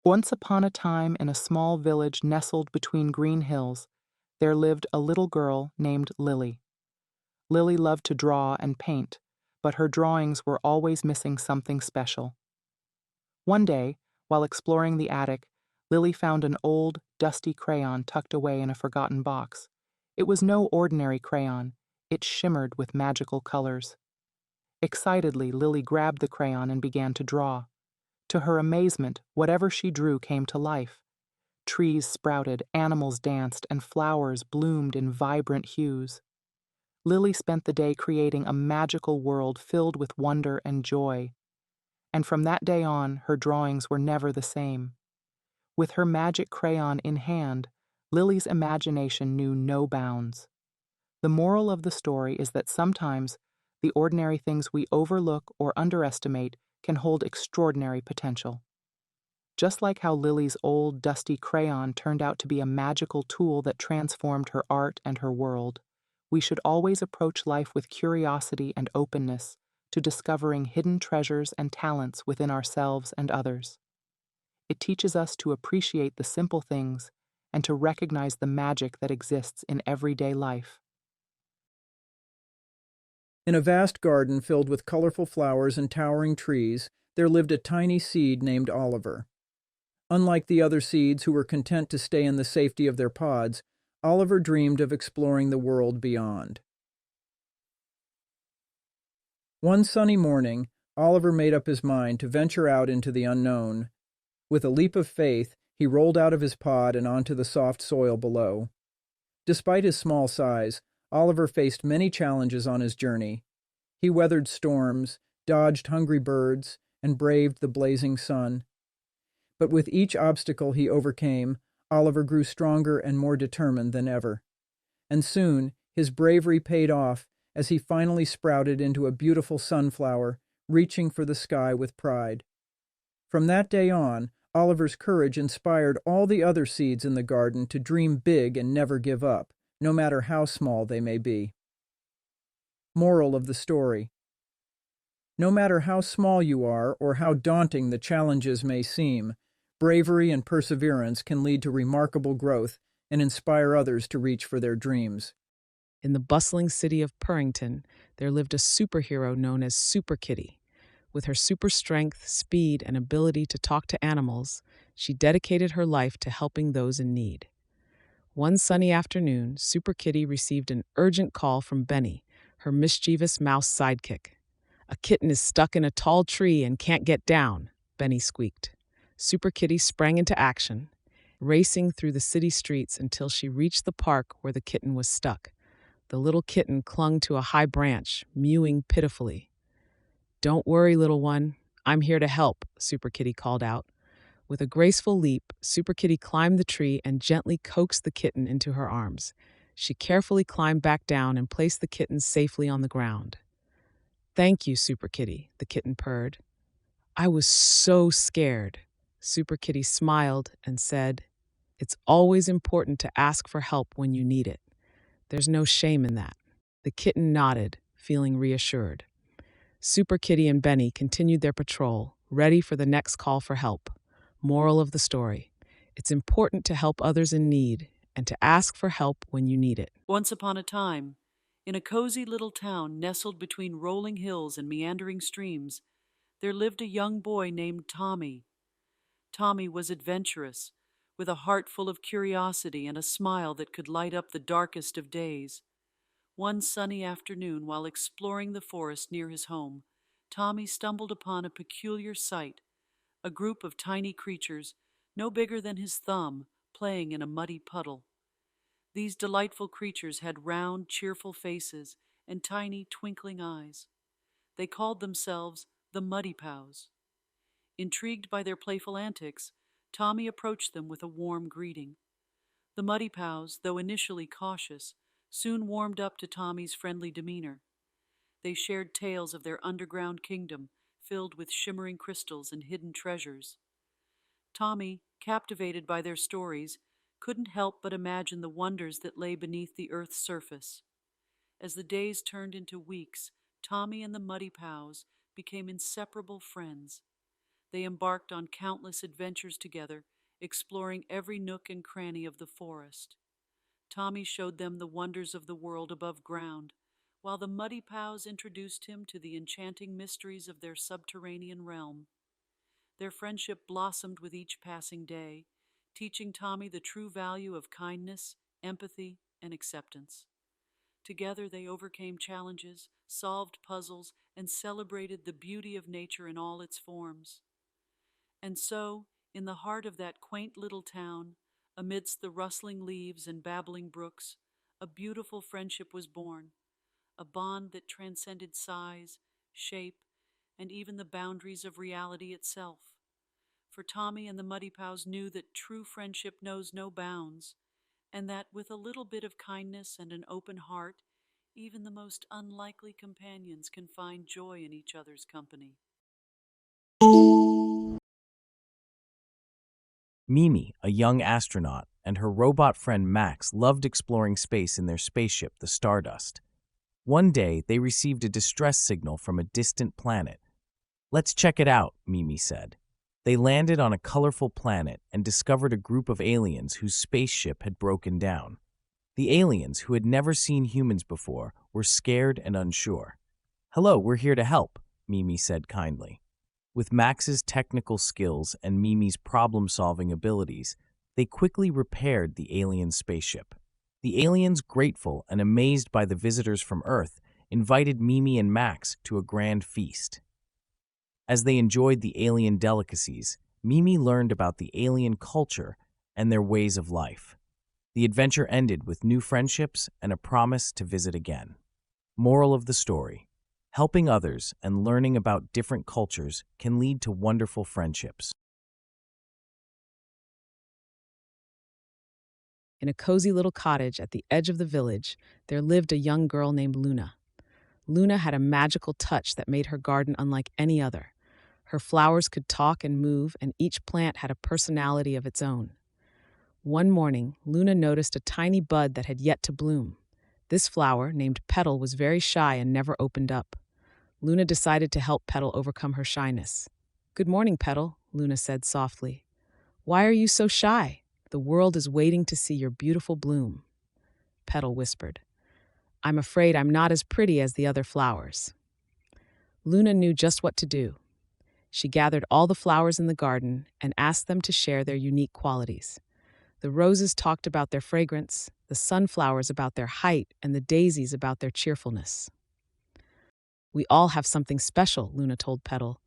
Once upon a time, in a small village nestled between green hills, there lived a little girl named Lily. Lily loved to draw and paint, but her drawings were always missing something special. One day, while exploring the attic, Lily found an old, dusty crayon tucked away in a forgotten box. It was no ordinary crayon. It shimmered with magical colors. Excitedly, Lily grabbed the crayon and began to draw. To her amazement, whatever she drew came to life. Trees sprouted, animals danced, and flowers bloomed in vibrant hues. Lily spent the day creating a magical world filled with wonder and joy. And from that day on, her drawings were never the same. With her magic crayon in hand, Lily's imagination knew no bounds. The moral of the story is that sometimes the ordinary things we overlook or underestimate can hold extraordinary potential. Just like how Lily's old, dusty crayon turned out to be a magical tool that transformed her art and her world, we should always approach life with curiosity and openness to discovering hidden treasures and talents within ourselves and others. It teaches us to appreciate the simple things and to recognize the magic that exists in everyday life. In a vast garden filled with colorful flowers and towering trees, there lived a tiny seed named Oliver. Unlike the other seeds who were content to stay in the safety of their pods, Oliver dreamed of exploring the world beyond. One sunny morning, Oliver made up his mind to venture out into the unknown. With a leap of faith, he rolled out of his pod and onto the soft soil below. Despite his small size, Oliver faced many challenges on his journey. He weathered storms, dodged hungry birds, and braved the blazing sun. But with each obstacle he overcame, Oliver grew stronger and more determined than ever. And soon, his bravery paid off as he finally sprouted into a beautiful sunflower, reaching for the sky with pride. From that day on, Oliver's courage inspired all the other seeds in the garden to dream big and never give up, no matter how small they may be. Moral of the story: no matter how small you are or how daunting the challenges may seem, bravery and perseverance can lead to remarkable growth and inspire others to reach for their dreams. In the bustling city of Purrington, there lived a superhero known as Super Kitty. With her super strength, speed, and ability to talk to animals, she dedicated her life to helping those in need. One sunny afternoon, Super Kitty received an urgent call from Benny, her mischievous mouse sidekick. "A kitten is stuck in a tall tree and can't get down," Benny squeaked. Super Kitty sprang into action, racing through the city streets until she reached the park where the kitten was stuck. The little kitten clung to a high branch, mewing pitifully. "Don't worry, little one. I'm here to help," Super Kitty called out. With a graceful leap, Super Kitty climbed the tree and gently coaxed the kitten into her arms. She carefully climbed back down and placed the kitten safely on the ground. "Thank you, Super Kitty," the kitten purred. "I was so scared." Super Kitty smiled and said, "It's always important to ask for help when you need it. There's no shame in that." The kitten nodded, feeling reassured. Super Kitty and Benny continued their patrol, ready for the next call for help. Moral of the story: it's important to help others in need and to ask for help when you need it. Once upon a time, in a cozy little town nestled between rolling hills and meandering streams, there lived a young boy named Tommy. Tommy was adventurous, with a heart full of curiosity and a smile that could light up the darkest of days. One sunny afternoon, while exploring the forest near his home, Tommy stumbled upon a peculiar sight: a group of tiny creatures, no bigger than his thumb, playing in a muddy puddle. These delightful creatures had round, cheerful faces and tiny, twinkling eyes. They called themselves the Muddy Pows. Intrigued by their playful antics, Tommy approached them with a warm greeting. The Muddy Pows, though initially cautious, soon warmed up to Tommy's friendly demeanor. They shared tales of their underground kingdom, filled with shimmering crystals and hidden treasures. Tommy, captivated by their stories, couldn't help but imagine the wonders that lay beneath the earth's surface. As the days turned into weeks, Tommy and the Muddy Pows became inseparable friends. They embarked on countless adventures together, exploring every nook and cranny of the forest. Tommy showed them the wonders of the world above ground, while the Muddy Pows introduced him to the enchanting mysteries of their subterranean realm. Their friendship blossomed with each passing day, teaching Tommy the true value of kindness, empathy, and acceptance. Together they overcame challenges, solved puzzles, and celebrated the beauty of nature in all its forms. And so, in the heart of that quaint little town, amidst the rustling leaves and babbling brooks, a beautiful friendship was born, a bond that transcended size, shape, and even the boundaries of reality itself. For Tommy and the Muddy Pows knew that true friendship knows no bounds, and that with a little bit of kindness and an open heart, even the most unlikely companions can find joy in each other's company. Mimi, a young astronaut, and her robot friend Max loved exploring space in their spaceship, the Stardust. One day, they received a distress signal from a distant planet. "Let's check it out," Mimi said. They landed on a colorful planet and discovered a group of aliens whose spaceship had broken down. The aliens, who had never seen humans before, were scared and unsure. "Hello, we're here to help," Mimi said kindly. With Max's technical skills and Mimi's problem-solving abilities, they quickly repaired the alien spaceship. The aliens, grateful and amazed by the visitors from Earth, invited Mimi and Max to a grand feast. As they enjoyed the alien delicacies, Mimi learned about the alien culture and their ways of life. The adventure ended with new friendships and a promise to visit again. Moral of the story: helping others and learning about different cultures can lead to wonderful friendships. In a cozy little cottage at the edge of the village, there lived a young girl named Luna. Luna had a magical touch that made her garden unlike any other. Her flowers could talk and move, and each plant had a personality of its own. One morning, Luna noticed a tiny bud that had yet to bloom. This flower, named Petal, was very shy and never opened up. Luna decided to help Petal overcome her shyness. "Good morning, Petal," Luna said softly. "Why are you so shy? The world is waiting to see your beautiful bloom." Petal whispered, "I'm afraid I'm not as pretty as the other flowers." Luna knew just what to do. She gathered all the flowers in the garden and asked them to share their unique qualities. The roses talked about their fragrance, the sunflowers about their height, and the daisies about their cheerfulness. "We all have something special," Luna told Petal.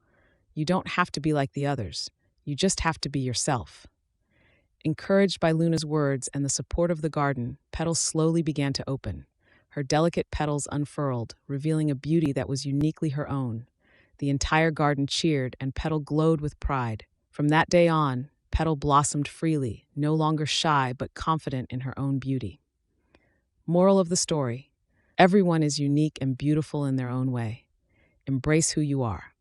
"You don't have to be like the others. You just have to be yourself." Encouraged by Luna's words and the support of the garden, Petal slowly began to open. Her delicate petals unfurled, revealing a beauty that was uniquely her own. The entire garden cheered, and Petal glowed with pride. From that day on, Petal blossomed freely, no longer shy but confident in her own beauty. Moral of the story: everyone is unique and beautiful in their own way. Embrace who you are.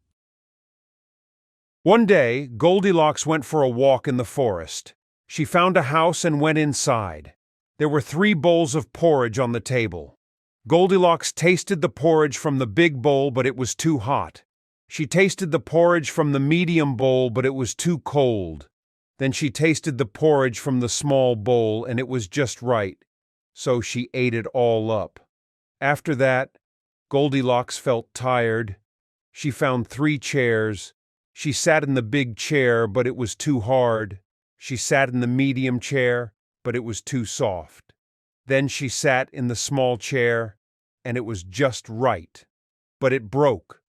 One day, Goldilocks went for a walk in the forest. She found a house and went inside. There were 3 bowls of porridge on the table. Goldilocks tasted the porridge from the big bowl, but it was too hot. She tasted the porridge from the medium bowl, but it was too cold. Then she tasted the porridge from the small bowl, and it was just right. So she ate it all up. After that, Goldilocks felt tired. She found 3 chairs. She sat in the big chair, but it was too hard. She sat in the medium chair, but it was too soft. Then she sat in the small chair, and it was just right. But it broke.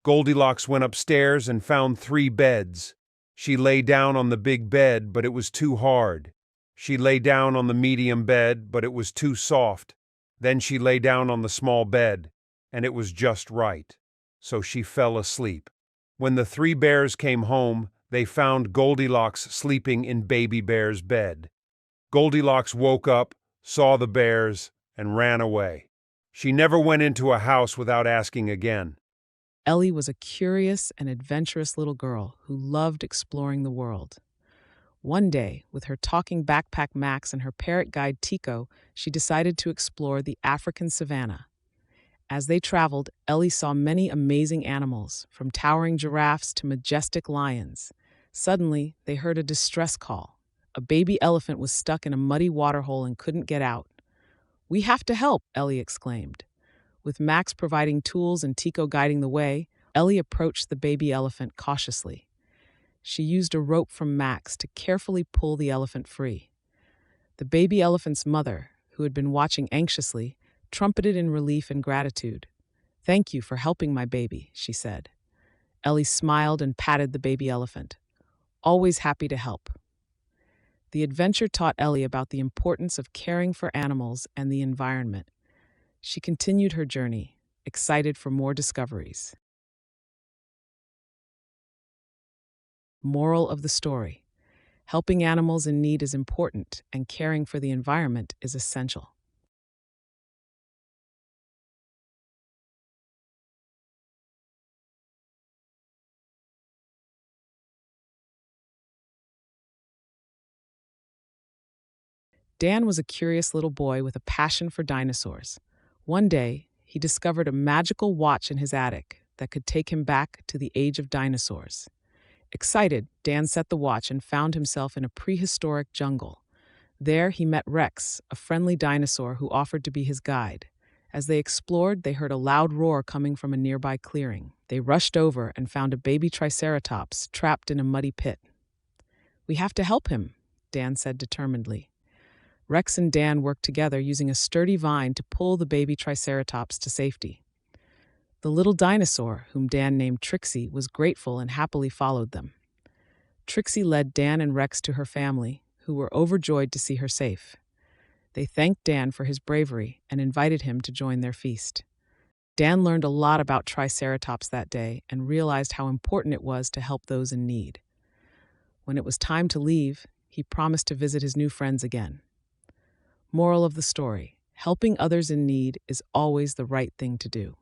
Goldilocks went upstairs and found 3 beds. She lay down on the big bed, but it was too hard. She lay down on the medium bed, but it was too soft. Then she lay down on the small bed, and it was just right. So she fell asleep. When the 3 bears came home, they found Goldilocks sleeping in Baby Bear's bed. Goldilocks woke up, saw the bears, and ran away. She never went into a house without asking again. Ellie was a curious and adventurous little girl who loved exploring the world. One day, with her talking backpack Max and her parrot guide Tico, she decided to explore the African savanna. As they traveled, Ellie saw many amazing animals, from towering giraffes to majestic lions. Suddenly, they heard a distress call. A baby elephant was stuck in a muddy waterhole and couldn't get out. "We have to help," Ellie exclaimed. With Max providing tools and Tico guiding the way, Ellie approached the baby elephant cautiously. She used a rope from Max to carefully pull the elephant free. The baby elephant's mother, who had been watching anxiously, trumpeted in relief and gratitude. "Thank you for helping my baby," she said. Ellie smiled and patted the baby elephant. "Always happy to help." The adventure taught Ellie about the importance of caring for animals and the environment. She continued her journey, excited for more discoveries. Moral of the story: helping animals in need is important, and caring for the environment is essential. Dan was a curious little boy with a passion for dinosaurs. One day, he discovered a magical watch in his attic that could take him back to the age of dinosaurs. Excited, Dan set the watch and found himself in a prehistoric jungle. There, he met Rex, a friendly dinosaur who offered to be his guide. As they explored, they heard a loud roar coming from a nearby clearing. They rushed over and found a baby triceratops trapped in a muddy pit. "We have to help him," Dan said determinedly. Rex and Dan worked together, using a sturdy vine to pull the baby triceratops to safety. The little dinosaur, whom Dan named Trixie, was grateful and happily followed them. Trixie led Dan and Rex to her family, who were overjoyed to see her safe. They thanked Dan for his bravery and invited him to join their feast. Dan learned a lot about Triceratops that day and realized how important it was to help those in need. When it was time to leave, he promised to visit his new friends again. Moral of the story: helping others in need is always the right thing to do.